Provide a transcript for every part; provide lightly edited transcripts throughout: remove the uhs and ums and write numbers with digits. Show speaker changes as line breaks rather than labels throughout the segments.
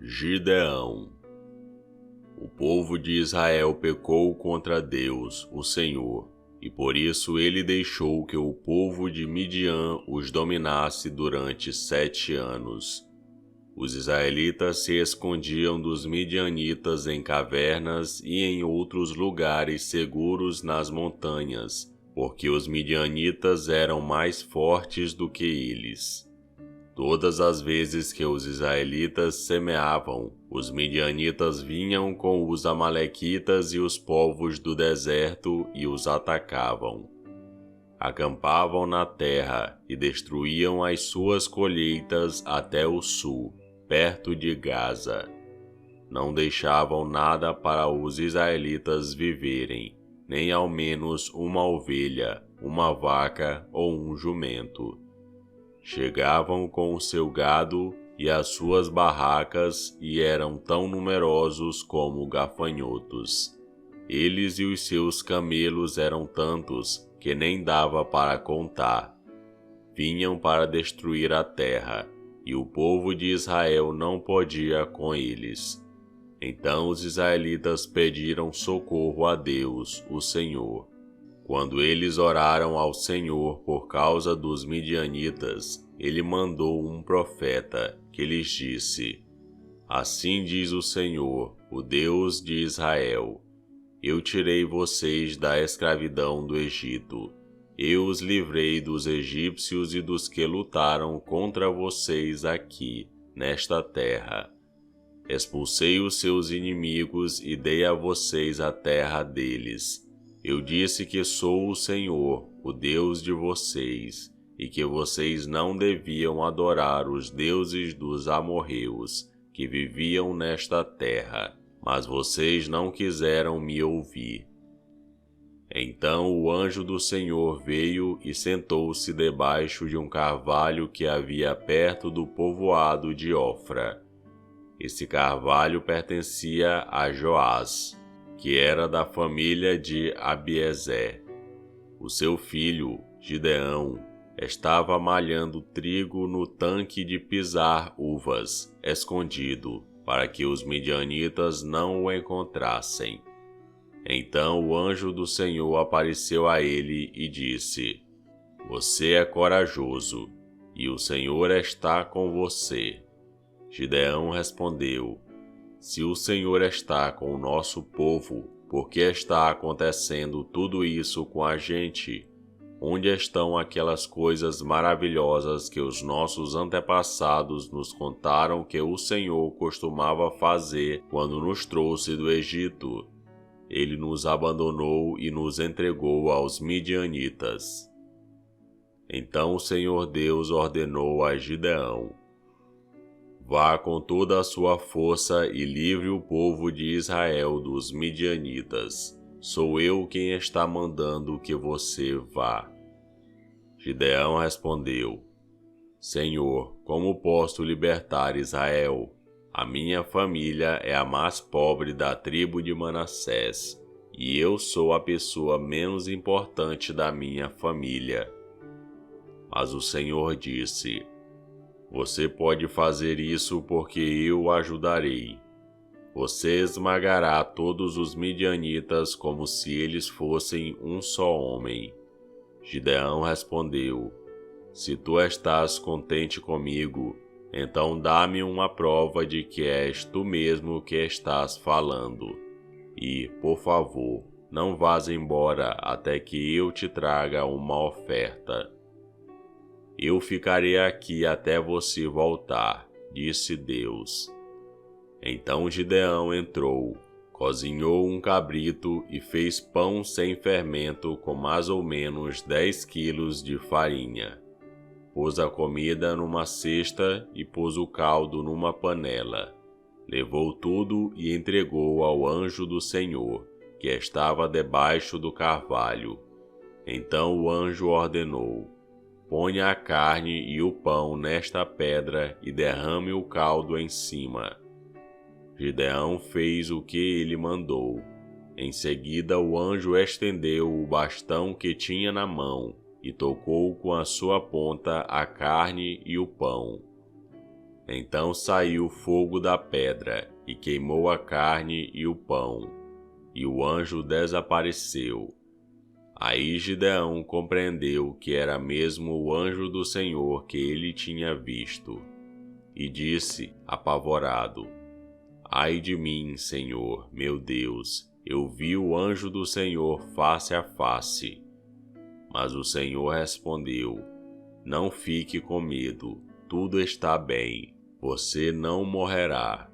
Gideão. O povo de Israel pecou contra Deus, o Senhor, e por isso ele deixou que o povo de Midian os dominasse durante 7 anos. Os israelitas se escondiam dos midianitas em cavernas e em outros lugares seguros nas montanhas, porque os midianitas eram mais fortes do que eles. Todas as vezes que os israelitas semeavam, os midianitas vinham com os amalequitas e os povos do deserto e os atacavam. Acampavam na terra e destruíam as suas colheitas até o sul, perto de Gaza. Não deixavam nada para os israelitas viverem, nem ao menos uma ovelha, uma vaca ou um jumento. Chegavam com o seu gado e as suas barracas e eram tão numerosos como gafanhotos. Eles e os seus camelos eram tantos que nem dava para contar. Vinham para destruir a terra, e o povo de Israel não podia com eles. Então os israelitas pediram socorro a Deus, o Senhor. Quando eles oraram ao Senhor por causa dos midianitas, ele mandou um profeta, que lhes disse: Assim diz o Senhor, o Deus de Israel: Eu tirei vocês da escravidão do Egito. Eu os livrei dos egípcios e dos que lutaram contra vocês aqui, nesta terra. Expulsei os seus inimigos e dei a vocês a terra deles. Eu disse que sou o Senhor, o Deus de vocês, e que vocês não deviam adorar os deuses dos amorreus, que viviam nesta terra, mas vocês não quiseram me ouvir. Então o anjo do Senhor veio e sentou-se debaixo de um carvalho que havia perto do povoado de Ofra. Esse carvalho pertencia a Joás, que era da família de Abiezer. O seu filho, Gideão, estava malhando trigo no tanque de pisar uvas, escondido, para que os midianitas não o encontrassem. Então o anjo do Senhor apareceu a ele e disse: Você é corajoso, e o Senhor está com você. Gideão respondeu: Se o Senhor está com o nosso povo, por que está acontecendo tudo isso com a gente? Onde estão aquelas coisas maravilhosas que os nossos antepassados nos contaram que o Senhor costumava fazer quando nos trouxe do Egito? Ele nos abandonou e nos entregou aos midianitas. Então o Senhor Deus ordenou a Gideão: Vá com toda a sua força e livre o povo de Israel dos midianitas. Sou eu quem está mandando que você vá. Gideão respondeu: Senhor, como posso libertar Israel? A minha família é a mais pobre da tribo de Manassés, e eu sou a pessoa menos importante da minha família. Mas o Senhor disse: Você pode fazer isso porque eu o ajudarei. Você esmagará todos os midianitas como se eles fossem um só homem. Gideão respondeu: Se tu estás contente comigo, então dá-me uma prova de que és tu mesmo que estás falando. E, por favor, não vás embora até que eu te traga uma oferta. Eu ficarei aqui até você voltar, disse Deus. Então Gideão entrou, cozinhou um cabrito e fez pão sem fermento com mais ou menos 10 quilos de farinha. Pôs a comida numa cesta e pôs o caldo numa panela. Levou tudo e entregou ao anjo do Senhor, que estava debaixo do carvalho. Então o anjo ordenou: Ponha a carne e o pão nesta pedra e derrame o caldo em cima. Gideão fez o que ele mandou. Em seguida o anjo estendeu o bastão que tinha na mão e tocou com a sua ponta a carne e o pão. Então saiu fogo da pedra e queimou a carne e o pão, e o anjo desapareceu. Aí Gideão compreendeu que era mesmo o anjo do Senhor que ele tinha visto, e disse, apavorado: Ai de mim, Senhor, meu Deus, eu vi o anjo do Senhor face a face. Mas o Senhor respondeu: Não fique com medo, tudo está bem, você não morrerá.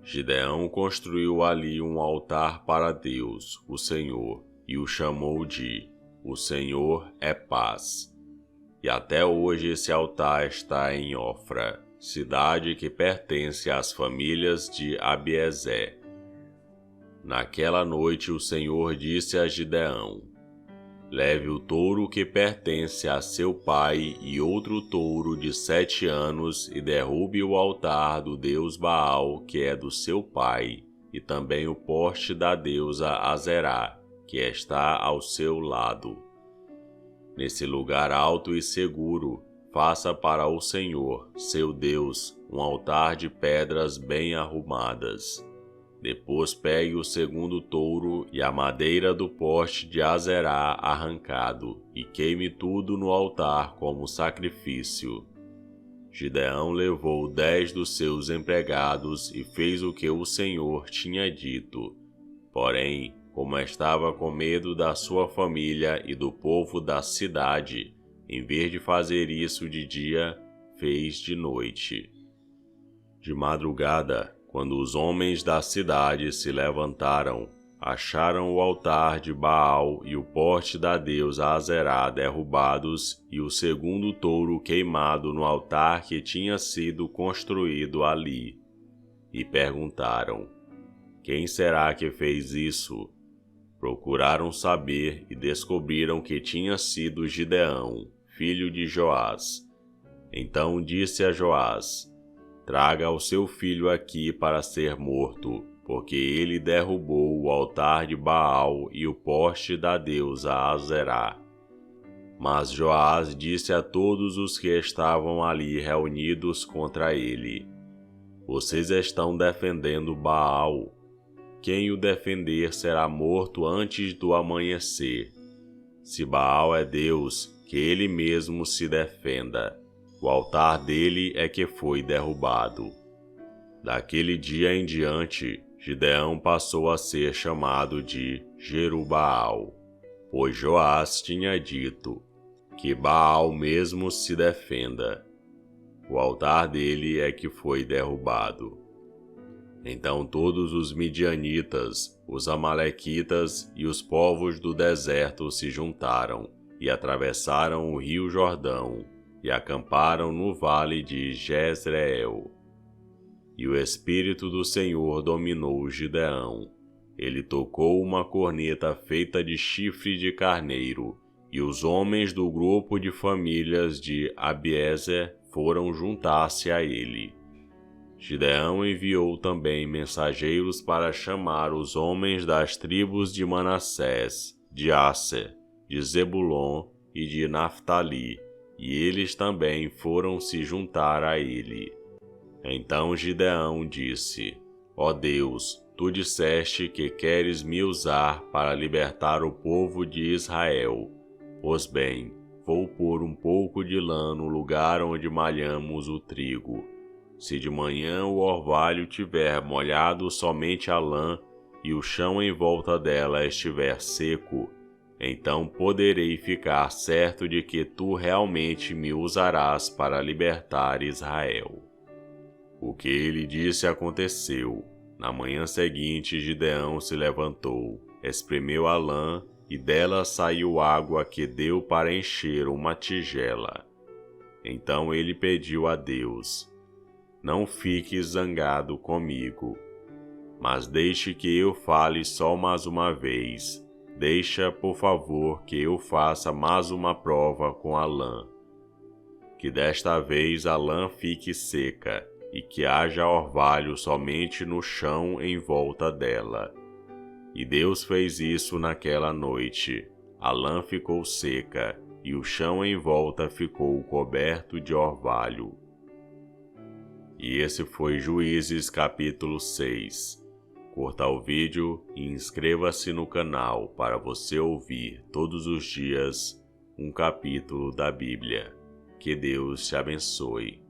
Gideão construiu ali um altar para Deus, o Senhor, e o chamou de O Senhor é Paz. E até hoje esse altar está em Ofra, cidade que pertence às famílias de Abiezer. Naquela noite o Senhor disse a Gideão: Leve o touro que pertence a seu pai e outro touro de 7 anos e derrube o altar do deus Baal, que é do seu pai, e também o poste da deusa Azerá, que está ao seu lado. Nesse lugar alto e seguro, faça para o Senhor, seu Deus, um altar de pedras bem arrumadas. Depois pegue o segundo touro e a madeira do poste de Azerá arrancado, e queime tudo no altar como sacrifício. Gideão levou 10 dos seus empregados e fez o que o Senhor tinha dito. Porém, como estava com medo da sua família e do povo da cidade, em vez de fazer isso de dia, fez de noite. De madrugada, quando os homens da cidade se levantaram, acharam o altar de Baal e o poste da deusa Azerá derrubados e o segundo touro queimado no altar que tinha sido construído ali. E perguntaram: Quem será que fez isso? Procuraram saber e descobriram que tinha sido Gideão, filho de Joás. Então disse a Joás: Traga o seu filho aqui para ser morto, porque ele derrubou o altar de Baal e o poste da deusa Azerá. Mas Joás disse a todos os que estavam ali reunidos contra ele: Vocês estão defendendo Baal. Quem o defender será morto antes do amanhecer. Se Baal é Deus, que ele mesmo se defenda. O altar dele é que foi derrubado. Daquele dia em diante, Gideão passou a ser chamado de Jerubaal, pois Joás tinha dito: Que Baal mesmo se defenda. O altar dele é que foi derrubado. Então todos os midianitas, os amalequitas e os povos do deserto se juntaram e atravessaram o rio Jordão e acamparam no vale de Jezreel. E o Espírito do Senhor dominou Gideão. Ele tocou uma corneta feita de chifre de carneiro, e os homens do grupo de famílias de Abiezer foram juntar-se a ele. Gideão enviou também mensageiros para chamar os homens das tribos de Manassés, de Asser, de Zebulon e de Naftali, e eles também foram se juntar a ele. Então Gideão disse: Ó Deus, tu disseste que queres me usar para libertar o povo de Israel. Pois bem, vou pôr um pouco de lã no lugar onde malhamos o trigo. Se de manhã o orvalho tiver molhado somente a lã e o chão em volta dela estiver seco, então poderei ficar certo de que tu realmente me usarás para libertar Israel. O que ele disse aconteceu. Na manhã seguinte, Gideão se levantou, espremeu a lã e dela saiu água que deu para encher uma tigela. Então ele pediu a Deus: Não fique zangado comigo, mas deixe que eu fale só mais uma vez. Deixa, por favor, que eu faça mais uma prova com a lã. Que desta vez a lã fique seca e que haja orvalho somente no chão em volta dela. E Deus fez isso naquela noite. A lã ficou seca e o chão em volta ficou coberto de orvalho. E esse foi Juízes capítulo 6. Curta o vídeo e inscreva-se no canal para você ouvir todos os dias um capítulo da Bíblia. Que Deus te abençoe.